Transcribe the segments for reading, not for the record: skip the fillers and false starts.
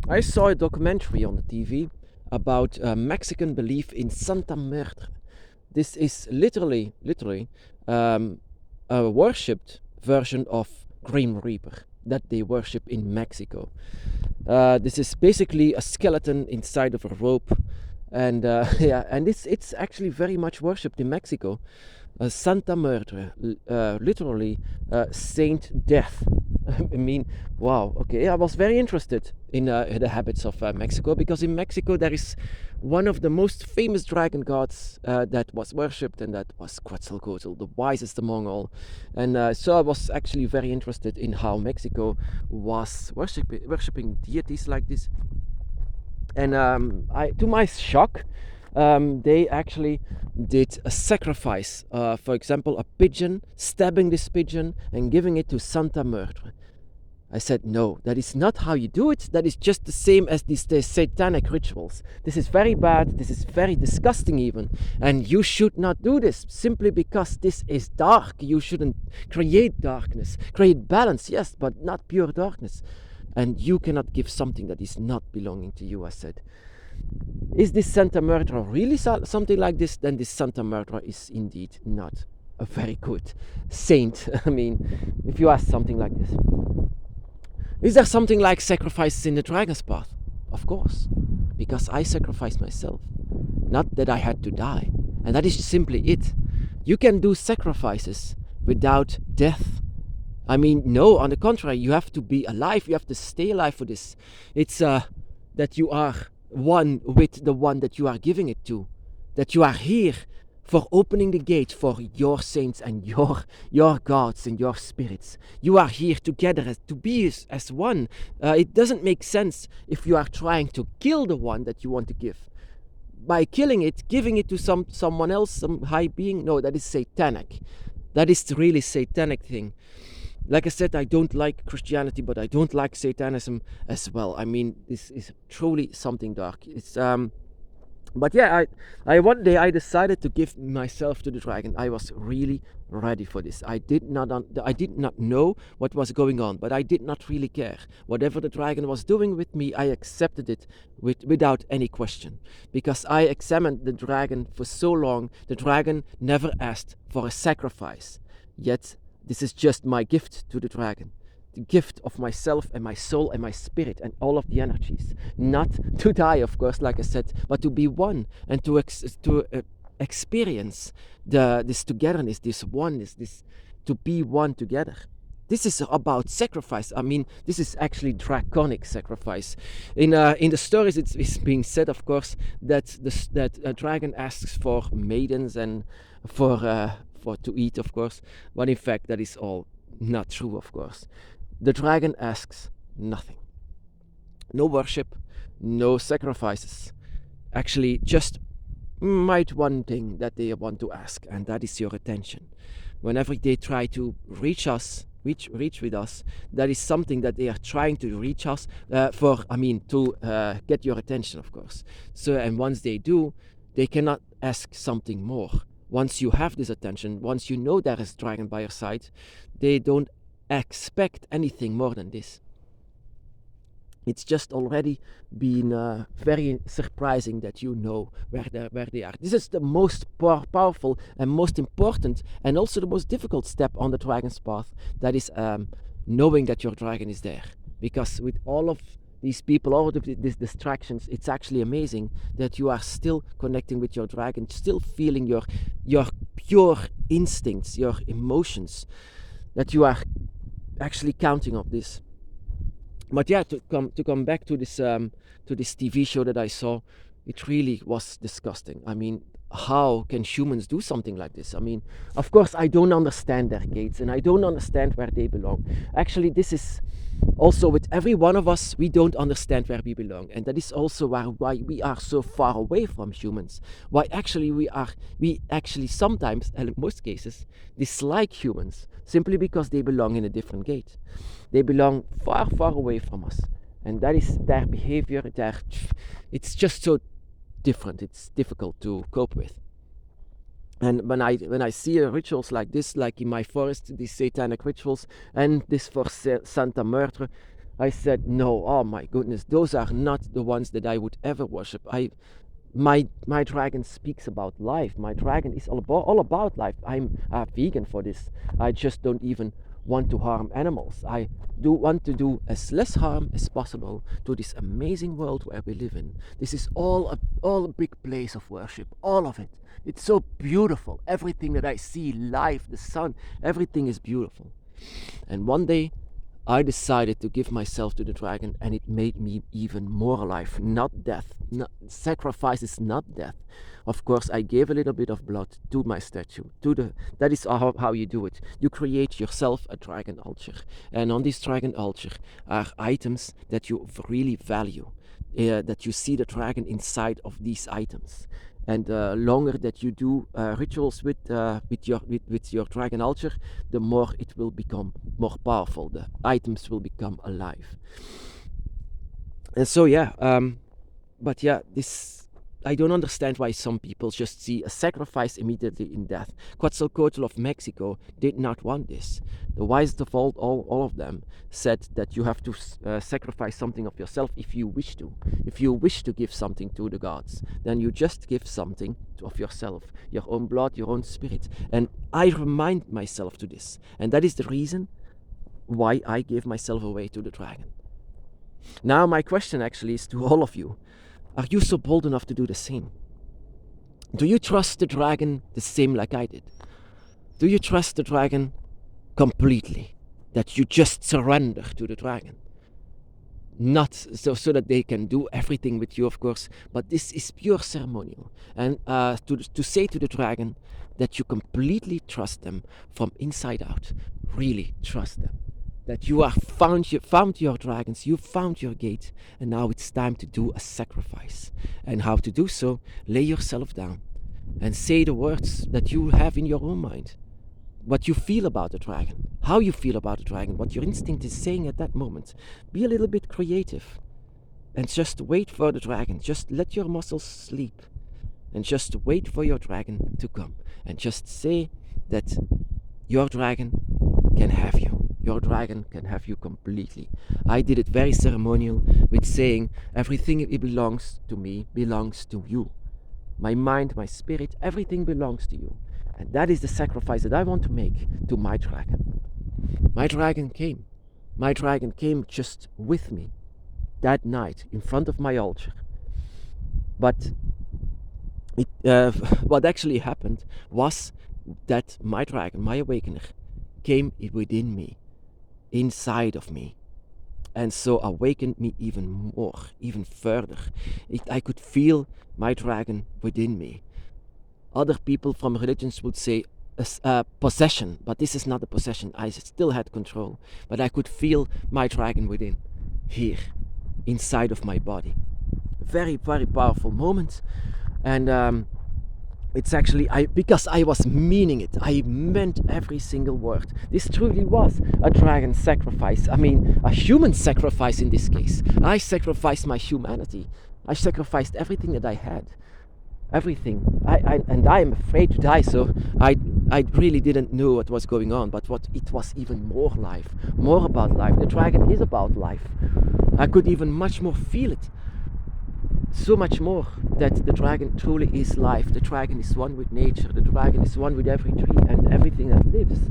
I saw a documentary on the TV about Mexican belief in Santa Muerte. This is literally a worshipped version of Grim Reaper that they worship in Mexico. This is basically a skeleton inside of a rope, and yeah, and it's actually very much worshipped in Mexico. Santa Muerte, literally Saint Death. I mean, wow. Okay, I was very interested in the habits of Mexico, because in Mexico there is one of the most famous dragon gods that was worshipped, and that was Quetzalcoatl, the wisest among all. And so I was actually very interested in how Mexico was worshipping deities like this. And to my shock, they actually did a sacrifice. For example, a pigeon, stabbing this pigeon and giving it to Santa Muerte. I said, no, that is not how you do it. That is just the same as these satanic rituals. This is very bad. This is very disgusting even. And you should not do this simply because this is dark. You shouldn't create darkness. Create balance, yes, but not pure darkness. And you cannot give something that is not belonging to you, I said. Is this Santa Muerte really something like this? Then this Santa Muerte is indeed not a very good saint. I mean, if you ask something like this. Is there something like sacrifices in the Dragon's Path? Of course, because I sacrificed myself. Not that I had to die. And that is simply it. You can do sacrifices without death. I mean, no, on the contrary, you have to be alive. You have to stay alive for this. It's that you are one with the one that you are giving it to. That you are here for opening the gate for your saints and your gods and your spirits. You are here together to be as one. It doesn't make sense if you are trying to kill the one that you want to give. By killing it, giving it to someone else, some high being, no, that is satanic. That is the really satanic thing. Like I said, I don't like Christianity, but I don't like Satanism as well. I mean, this is truly something dark. It's But yeah, I one day I decided to give myself to the dragon. I was really ready for this. I did not know what was going on, but I did not really care. Whatever the dragon was doing with me, I accepted it without any question, because I examined the dragon for so long. The dragon never asked for a sacrifice, yet this is just my gift to the dragon. The gift of myself and my soul and my spirit and all of the energies. Not to die, of course, like I said, but to be one and to experience this togetherness, this oneness, this to be one together. This is about sacrifice. I mean, this is actually draconic sacrifice. In the stories, it's being said, of course, that a dragon asks for maidens and for to eat, of course, but in fact, that is all not true, of course. The dragon asks nothing. No worship, no sacrifices. Actually, just might one thing that they want to ask, and that is your attention. Whenever they try to reach with us, that is something that they are trying to reach us to get your attention, of course. So, and once they do, they cannot ask something more. Once you have this attention, once you know there is a dragon by your side, they don't expect anything more than this. It's just already been very surprising that you know where they are. This is the most powerful and most important and also the most difficult step on the dragon's path. That is knowing that your dragon is there. Because with all of these people, all of these distractions, it's actually amazing that you are still connecting with your dragon, still feeling your pure instincts, your emotions, that you are actually counting on this. But yeah, to come back to this TV show that I saw, it really was disgusting. I mean, how can humans do something like this? I mean, of course, I don't understand their gates and I don't understand where they belong. Actually, this is also with every one of us, we don't understand where we belong, and that is also why we are so far away from humans. Why actually we actually sometimes, and in most cases, dislike humans simply because they belong in a different gate. They belong far, far away from us, and that is their behavior. It's just so different. It's difficult to cope with. And when I see rituals like this, like in my forest, these satanic rituals, and this for Santa Muerte, I said, no, oh my goodness, those are not the ones that I would ever worship. My dragon speaks about life. My dragon is all about life. I'm a vegan for this. I just don't even want to harm animals. I do want to do as less harm as possible to this amazing world where we live in. This is all a big place of worship, all of it. It's so beautiful. Everything that I see, life, the sun, everything is beautiful. And one day I decided to give myself to the dragon, and it made me even more alive. Not death. Sacrifice is not death. Of course, I gave a little bit of blood to my statue. That is how you do it. You create yourself a dragon altar, and on this dragon altar are items that you really value. That you see the dragon inside of these items. And the longer that you do rituals with your dragon altar, the more it will become more powerful. The items will become alive. And so but I don't understand why some people just see a sacrifice immediately in death. Quetzalcoatl of Mexico did not want this. The wisest of all of them said that you have to sacrifice something of yourself if you wish to. If you wish to give something to the gods, then you just give something of yourself, your own blood, your own spirit. And I remind myself to this. And that is the reason why I gave myself away to the dragon. Now my question actually is to all of you. Are you so bold enough to do the same? Do you trust the dragon the same like I did? Do you trust the dragon completely? That you just surrender to the dragon? Not so that they can do everything with you, of course, but this is pure ceremonial. And to say to the dragon that you completely trust them from inside out, really trust them. That you have found your dragons, you found your gate, and now it's time to do a sacrifice. And how to do so? Lay yourself down and say the words that you have in your own mind. What you feel about the dragon, how you feel about the dragon, what your instinct is saying at that moment. Be a little bit creative and just wait for the dragon. Just let your muscles sleep and just wait for your dragon to come. And just say that your dragon can have you. Your dragon can have you completely. I did it very ceremonial with saying everything it belongs to me belongs to you. My mind, my spirit, everything belongs to you. And that is the sacrifice that I want to make to my dragon. My dragon came. My dragon came just with me that night in front of my altar. But what actually happened was that my dragon, my awakener, came within me, inside of me, and so awakened me even more, even further. I could feel my dragon within me. Other people from religions would say possession, but this is not a possession. I still had control, but I could feel my dragon within, here, inside of my body. Very, very powerful moment. And it's actually, because I was meaning it. I meant every single word. This truly was a dragon sacrifice. I mean, a human sacrifice in this case. I sacrificed my humanity. I sacrificed everything that I had. Everything. And I am afraid to die, so I really didn't know what was going on, but it was even more life, more about life. The dragon is about life. I could even much more feel it. So much more that the dragon truly is life. The dragon is one with nature. The dragon is one with every tree and everything that lives.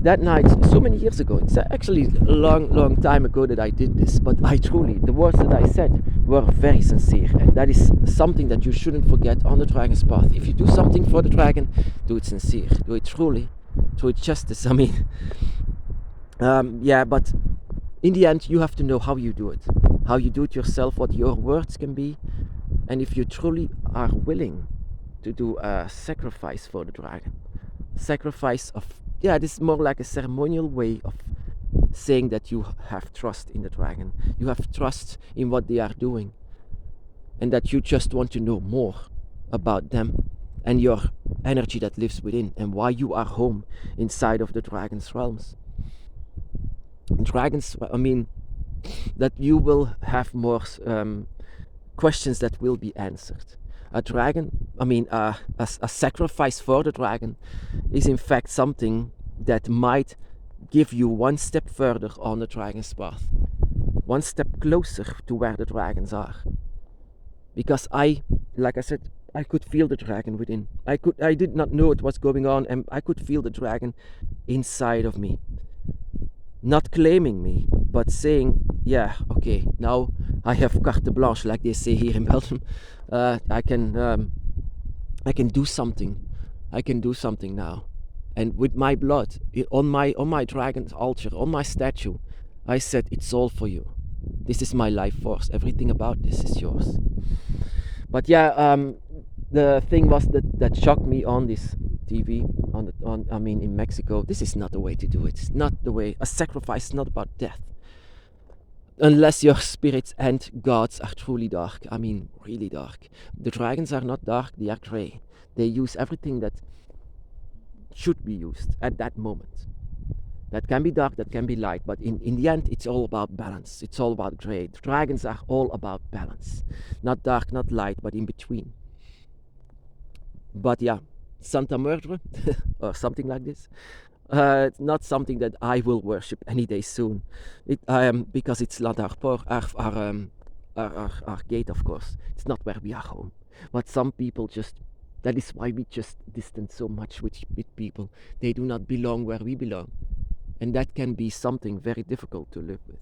That night, so many years ago, it's actually a long time ago that I did this, but the words that I said were very sincere, and that is something that you shouldn't forget on the dragon's path. If you do something for the dragon, do it sincere, do it truly, do it justice. I mean, but in the end, you have to know how you do it yourself, what your words can be, and if you truly are willing to do a sacrifice for the dragon. Sacrifice of, this is more like a ceremonial way of saying that you have trust in the dragon. You have trust in what they are doing, and that you just want to know more about them and your energy that lives within, and why you are home inside of the dragon's realms. Dragons, I mean, that you will have more questions that will be answered. A sacrifice for the dragon is in fact something that might give you one step further on the dragon's path, one step closer to where the dragons are. Because like I said, I could feel the dragon within. I did not know what was going on, and I could feel the dragon inside of me. Not claiming me, but saying, yeah, okay, now I have carte blanche, like they say here in Belgium. I can do something. I can do something now. And with my blood on my dragon's altar, on my statue, I said, it's all for you. This is my life force. Everything about this is yours. But yeah, the thing was that shocked me on this TV, in Mexico. This is not the way to do it. It's not the way. A sacrifice is not about death. Unless your spirits and gods are truly dark. I mean, really dark. The dragons are not dark, they are grey. They use everything that should be used at that moment. That can be dark, that can be light, but in the end, it's all about balance. It's all about grey. The dragons are all about balance. Not dark, not light, but in between. But yeah, Santa Murder, or something like this. It's not something that I will worship any day soon. Because it's not our gate, of course. It's not where we are home. But some people that is why we just distance so much with people. They do not belong where we belong. And that can be something very difficult to live with.